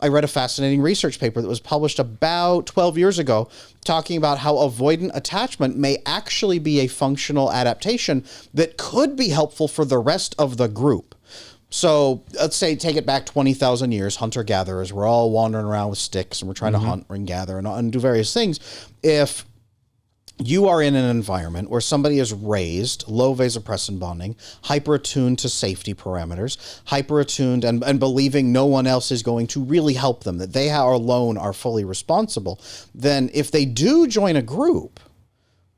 I read a fascinating research paper that was published about 12 years ago talking about how avoidant attachment may actually be a functional adaptation that could be helpful for the rest of the group. So let's say, take it back 20,000 years, hunter-gatherers, we're all wandering around with sticks and we're trying to hunt and gather and do various things. If you are in an environment where somebody is raised, low vasopressin bonding, hyper-attuned to safety parameters, hyper-attuned and believing no one else is going to really help them, that they alone are fully responsible, then if they do join a group,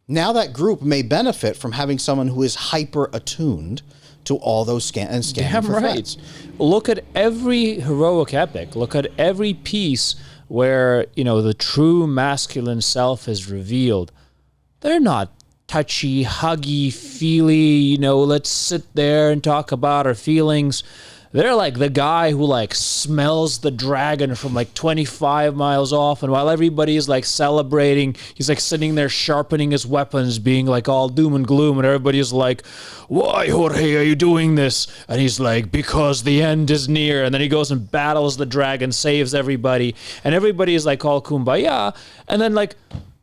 now that group may benefit from having someone who is hyper-attuned to all those scanning for threats. Look at every heroic epic. Look at every piece where, the true masculine self is revealed. They're not touchy, huggy, feely, let's sit there and talk about our feelings. They're like the guy who smells the dragon from 25 miles off, and while everybody is celebrating, he's sitting there sharpening his weapons, being all doom and gloom, and everybody is like, "Why, Jorge, are you doing this?" And he's like, "Because the end is near." And then he goes and battles the dragon, saves everybody, and everybody is all kumbaya, and then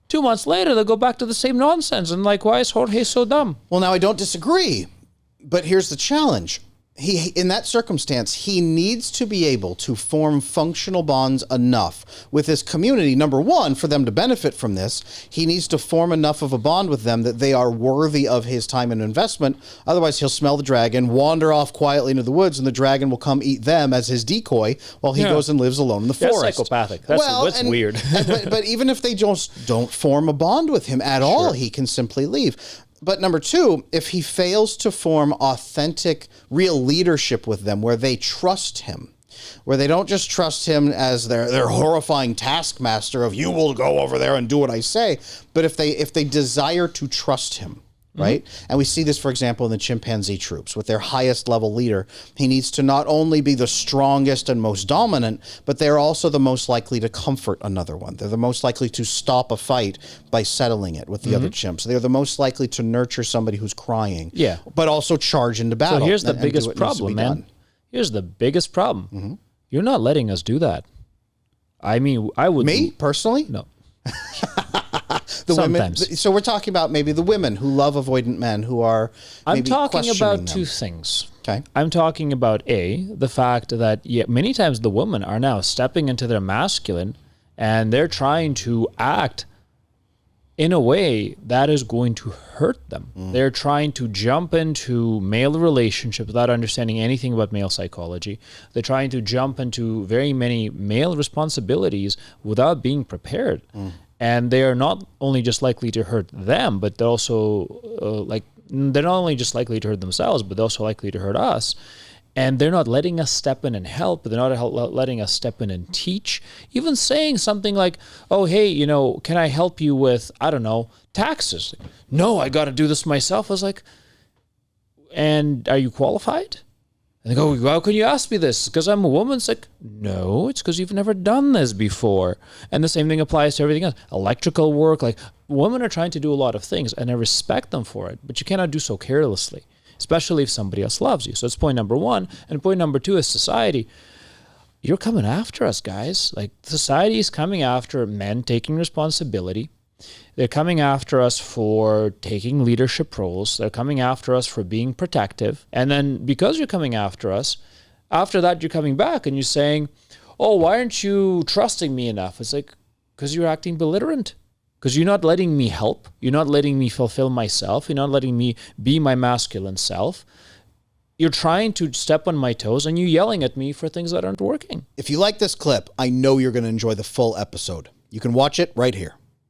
2 months later, they'll go back to the same nonsense. And why is Jorge so dumb? Well, now I don't disagree, but here's the challenge. In that circumstance, he needs to be able to form functional bonds enough with his community. Number one, for them to benefit from this, he needs to form enough of a bond with them that they are worthy of his time and investment. Otherwise, he'll smell the dragon, wander off quietly into the woods, and the dragon will come eat them as his decoy while he goes and lives alone in the forest. That's psychopathic. That's weird. but even if they just don't form a bond with him at all, he can simply leave. But number two, if he fails to form authentic, real leadership with them where they trust him, where they don't just trust him as their horrifying taskmaster of you will go over there and do what I say, but if they desire to trust him, right? And we see this, for example, in the chimpanzee troops with their highest level leader. He needs to not only be the strongest and most dominant, but they're also the most likely to comfort another one. They're the most likely to stop a fight by settling it with the other chimps. They're the most likely to nurture somebody who's crying, but also charge into battle. So here's the biggest problem, man. Here's the biggest problem. You're not letting us do that. I mean, I would... Me, personally? No. Sometimes. Women, so we're talking about maybe the women who love avoidant men who are maybe I'm talking about them. two things. Okay. I'm talking about the fact that many times the women are now stepping into their masculine and they're trying to act in a way that is going to hurt them. They're trying to jump into male relationships without understanding anything about male psychology. They're trying to jump into very many male responsibilities without being prepared. And they are not only just likely to hurt them, but they're also they're not only just likely to hurt themselves, but they're also likely to hurt us. And they're not letting us step in and help. They're not letting us step in and teach. Even saying something like, "Oh, hey, can I help you with, I don't know, taxes?" "No, I got to do this myself." I was like, "And are you qualified?" And they go, "How can you ask me this? Because I'm a woman?" It's like, "No, it's because you've never done this before." And the same thing applies to everything else. Electrical work, women are trying to do a lot of things, and I respect them for it, but you cannot do so carelessly, especially if somebody else loves you. So it's point number one. And point number two is society. You're coming after us, guys. Society is coming after men taking responsibility. They're coming after us for taking leadership roles. They're coming after us for being protective. And then because you're coming after us, after that you're coming back and you're saying, "Oh, why aren't you trusting me enough?" It's like, because you're acting belligerent. Because you're not letting me help. You're not letting me fulfill myself. You're not letting me be my masculine self. You're trying to step on my toes and you're yelling at me for things that aren't working. If you like this clip, I know you're going to enjoy the full episode. You can watch it right here.